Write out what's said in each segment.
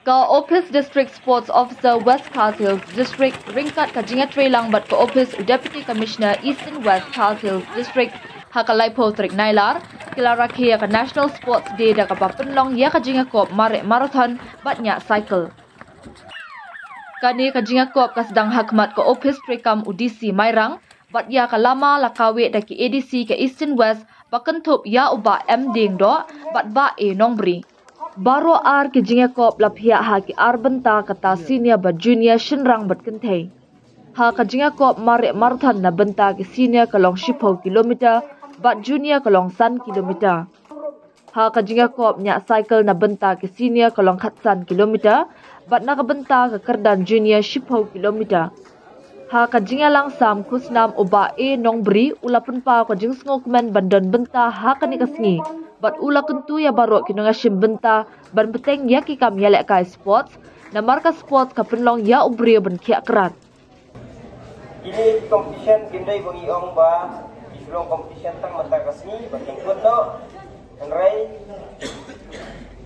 Ka Office District Sports Officer West Carthills District ringkat kajinga trailang bat ka Office Deputy Commissioner Eastern West Carthills District hakalai potrik nailar kilara kia ka National Sports Day da ka papenlong ya kajinga kop marathon batnya cycle. Kani kajinga kop ka sedang hakmat ka Office Trekam UDC Mairang bat ya ka lama lakawe da ki ADC ka Eastern West pakentup ya uba MDing do bat ba Nongbri. Baro ar kejinga kop lapia ha ki ar benta kata senior ba junior shenrang bat kentai. Ha kejinga kop marathon na benta ki senior kalong 10 kilometer bat junior kalong 1 kilometer. Ha kejinga kop nyak cycle na benta ki senior kalong 1 kilometer bat na benta ke kerdan junior 10 kilometer. Ha kajinga langsam kusnam uba Nongbri ula penpa ko jing ngokmen bandan benta ha kani kasngi bat ula kentu ya barok kinonga shim benta ban beteng ya ki kam yalek kai sports na marka sports ka penlong ya ubri ban kia kerat. Ini competition kindai bagi ong ba islong competition tang mata kasngi baking kuno enrai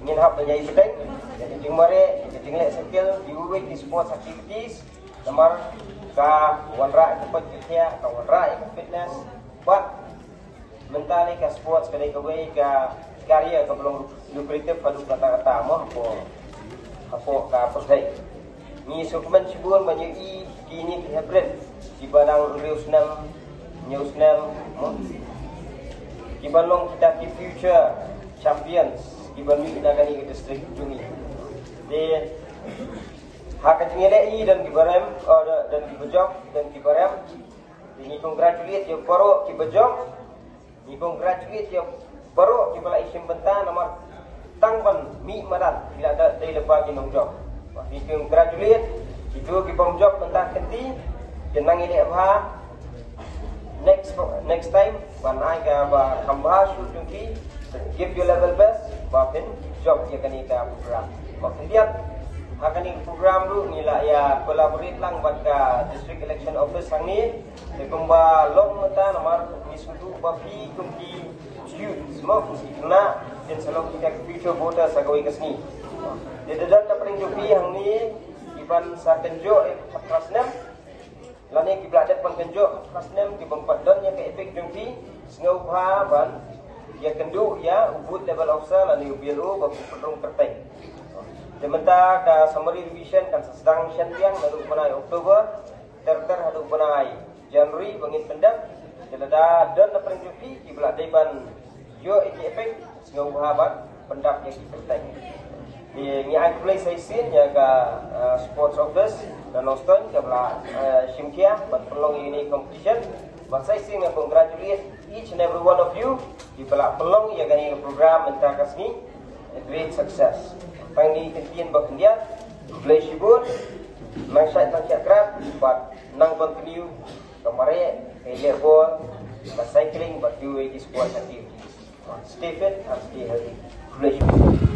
ngin hap nyai beteng jadi jing mare jing lek skill di sports activities namar ka wanra cepat kia ka wanra fitness but mentali ka sports ka way ka karya ka belum lukratif padu kata-kata mo hapo ka posai ni sukuman sibun banyak kini hybrid di barang newsnam mo di balong kita di future champions di balong kita kani ke district jungi de hak kecingele dan kibarem dan kibejok dan kibarem ini congratulate yo paro kibejok ni congratulate yo paro kibala isim benta nomor tangban mi madat bila ada dai lepa kinongjok ni congratulate itu kibomjok benta kenti jenang ini apa next time ban ai ka ba kambah syuti give your level best ba pin job ya kani ka program maksudnya akan ini program lu nila ya collaborate lang buat ka district election office sang ni kumba long mata nomor misudu bapi kumki youth semua kena dan selalu kita future voter sagawai kesni dia dapat paling jopi hang ni iban sa kenjo kelas 6 lani kibla dat pon kenjo kelas 6 di bangpat don yang ke efek jopi ngau ha ban ya kendu ya ubud level officer lani UBLO bapu pedrong tertai. Sementara ka summary revision kan sedang sentiang lalu penai Oktober terter hadu penai Januari bangin pendap jelada dan paling jupi di belak depan yo iki efek ngau habat pendap yang dipertai di ni ai play session ya ka sports office dan Noston ke belak Shimkia bat pelong ini competition but saya sing congratulate each and every one of you di belak pelong ya gani program mentah kasni a great success. Pangi kentian bakendian, play shibun, nang syait nang syakrat, but nang continue, kemare, kayak ball, but cycling, but do it is quite activities. Stay fit and stay healthy. Play shibun.